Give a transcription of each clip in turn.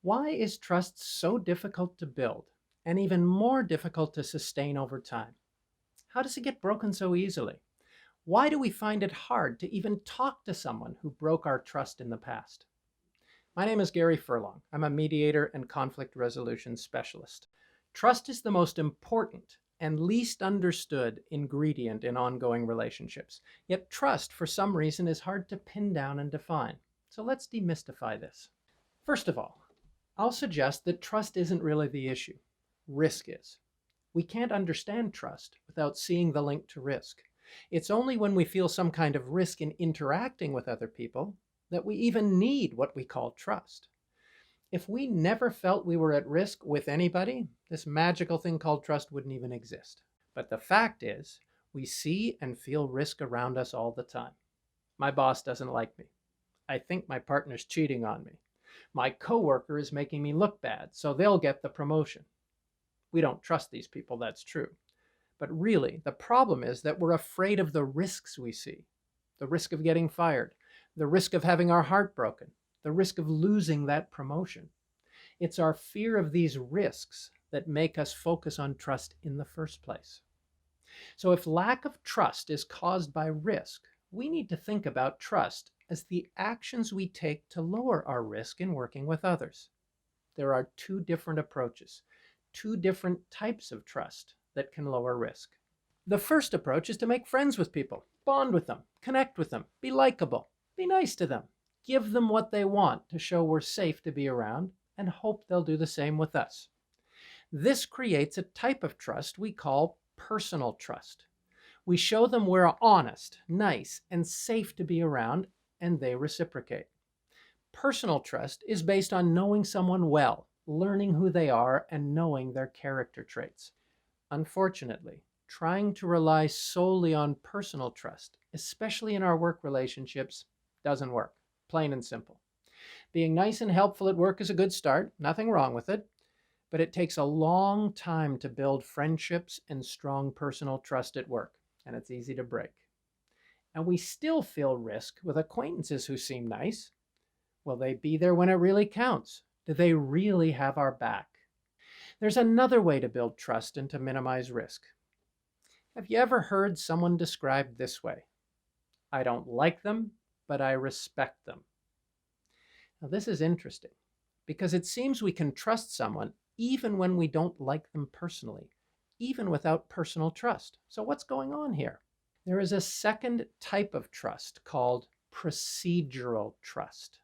Why is trust so difficult to build and even more difficult to sustain over time? How does it get broken so easily? Why do we find it hard to even talk to someone who broke our trust in the past? My name is Gary Furlong. I'm a mediator and conflict resolution specialist. Trust is the most important and least understood ingredient in ongoing relationships. Yet trust, for some reason, is hard to pin down and define. So let's demystify this. First of all, I'll suggest that trust isn't really the issue. Risk is. We can't understand trust without seeing the link to risk. It's only when we feel some kind of risk in interacting with other people that we even need what we call trust. If we never felt we were at risk with anybody, this magical thing called trust wouldn't even exist. But the fact is, we see and feel risk around us all the time. My boss doesn't like me. I think my partner's cheating on me. My coworker is making me look bad, so they'll get the promotion. We don't trust these people, that's true. But really, the problem is that we're afraid of the risks we see. The risk of getting fired, the risk of having our heart broken, the risk of losing that promotion. It's our fear of these risks that make us focus on trust in the first place. So if lack of trust is caused by risk, we need to think about trust as the actions we take to lower our risk in working with others. There are two different approaches, two different types of trust that can lower risk. The first approach is to make friends with people, bond with them, connect with them, be likable, be nice to them, give them what they want to show we're safe to be around, and hope they'll do the same with us. This creates a type of trust we call personal trust. We show them we're honest, nice, and safe to be around, and they reciprocate. Personal trust is based on knowing someone well, learning who they are, and knowing their character traits. Unfortunately, trying to rely solely on personal trust, especially in our work relationships, doesn't work, plain and simple. Being nice and helpful at work is a good start, nothing wrong with it, but it takes a long time to build friendships and strong personal trust at work, and it's easy to break. And we still feel risk with acquaintances who seem nice. Will they be there when it really counts? Do they really have our back? There's another way to build trust and to minimize risk. Have you ever heard someone described this way? I don't like them, but I respect them. Now, this is interesting because it seems we can trust someone even when we don't like them personally, even without personal trust. So what's going on here? There is a second type of trust called procedural trust.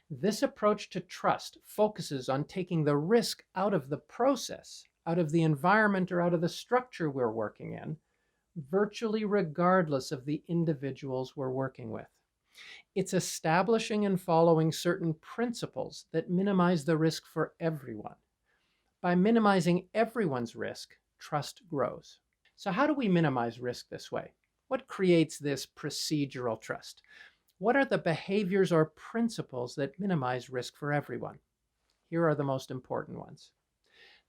This approach to trust focuses on taking the risk out of the process, out of the environment, or out of the structure we're working in, virtually regardless of the individuals we're working with. It's establishing and following certain principles that minimize the risk for everyone. By minimizing everyone's risk, trust grows. So how do we minimize risk this way? What creates this procedural trust? What are the behaviors or principles that minimize risk for everyone? Here are the most important ones.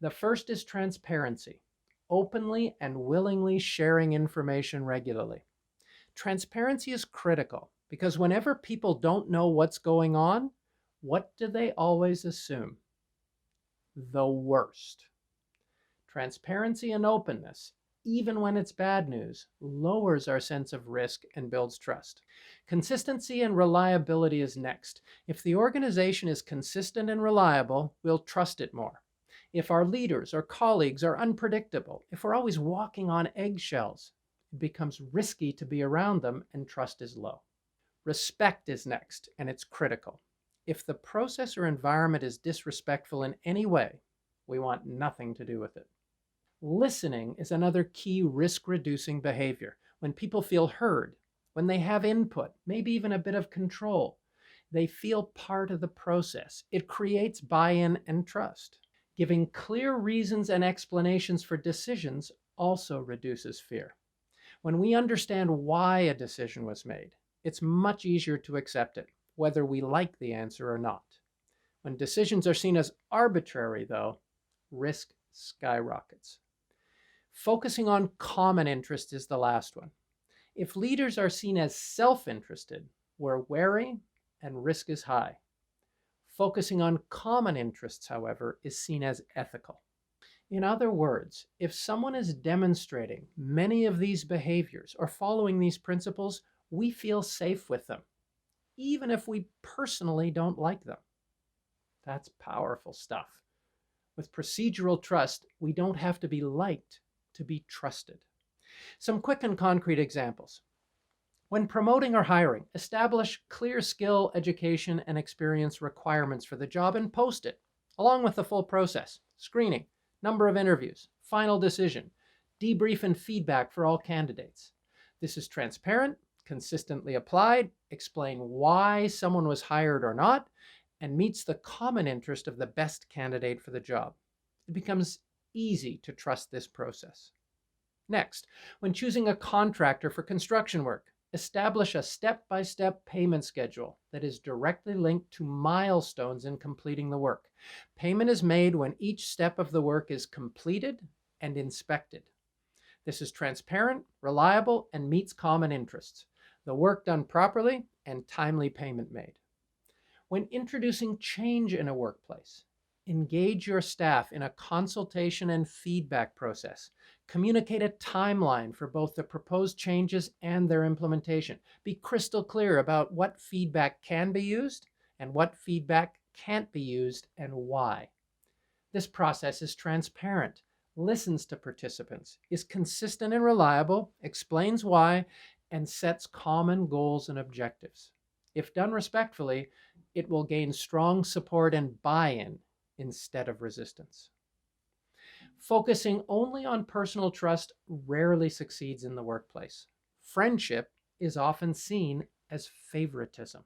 The first is transparency, openly and willingly sharing information regularly. Transparency is critical because whenever people don't know what's going on, what do they always assume? The worst. Transparency and openness, even when it's bad news, lowers our sense of risk and builds trust. Consistency and reliability is next. If the organization is consistent and reliable, we'll trust it more. If our leaders or colleagues are unpredictable, if we're always walking on eggshells, it becomes risky to be around them and trust is low. Respect is next, and it's critical. If the process or environment is disrespectful in any way, we want nothing to do with it. Listening is another key risk-reducing behavior. When people feel heard, when they have input, maybe even a bit of control, they feel part of the process. It creates buy-in and trust. Giving clear reasons and explanations for decisions also reduces fear. When we understand why a decision was made, it's much easier to accept it, whether we like the answer or not. When decisions are seen as arbitrary, though, risk skyrockets. Focusing on common interest is the last one. If leaders are seen as self-interested, we're wary and risk is high. Focusing on common interests, however, is seen as ethical. In other words, if someone is demonstrating many of these behaviors or following these principles, we feel safe with them, even if we personally don't like them. That's powerful stuff. With procedural trust, we don't have to be liked to be trusted. Some quick and concrete examples. When promoting or hiring, establish clear skill, education, and experience requirements for the job and post it, along with the full process: screening, number of interviews, final decision, debrief and feedback for all candidates. This is transparent, consistently applied, explain why someone was hired or not, and meets the common interest of the best candidate for the job. It becomes easy to trust this process. Next, when choosing a contractor for construction work, establish a step-by-step payment schedule that is directly linked to milestones in completing the work. Payment is made when each step of the work is completed and inspected. This is transparent, reliable, and meets common interests: the work done properly and timely payment made. When introducing change in a workplace, engage your staff in a consultation and feedback process. Communicate a timeline for both the proposed changes and their implementation. Be crystal clear about what feedback can be used and what feedback can't be used and why. This process is transparent, listens to participants, is consistent and reliable, explains why, and sets common goals and objectives. If done respectfully, it will gain strong support and buy-in instead of resistance. Focusing only on personal trust rarely succeeds in the workplace. Friendship is often seen as favoritism.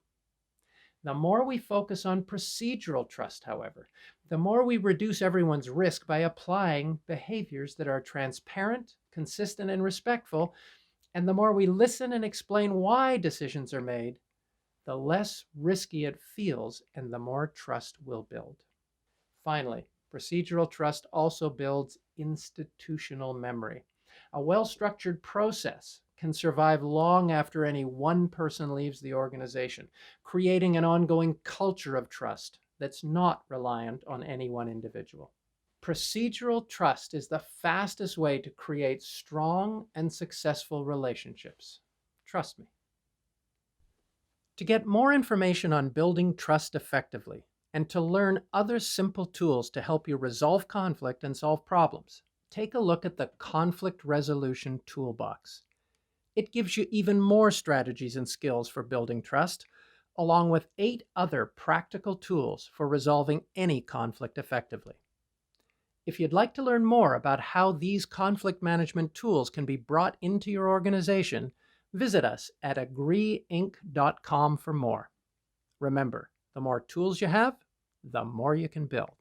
The more we focus on procedural trust, however, the more we reduce everyone's risk by applying behaviors that are transparent, consistent, and respectful, and the more we listen and explain why decisions are made, the less risky it feels and the more trust will build. Finally, procedural trust also builds institutional memory. A well-structured process can survive long after any one person leaves the organization, creating an ongoing culture of trust that's not reliant on any one individual. Procedural trust is the fastest way to create strong and successful relationships. Trust me. To get more information on building trust effectively and to learn other simple tools to help you resolve conflict and solve problems, take a look at the Conflict Resolution Toolbox. It gives you even more strategies and skills for building trust, along with 8 other practical tools for resolving any conflict effectively. If you'd like to learn more about how these conflict management tools can be brought into your organization, visit us at agreeinc.com for more. Remember, the more tools you have, the more you can build.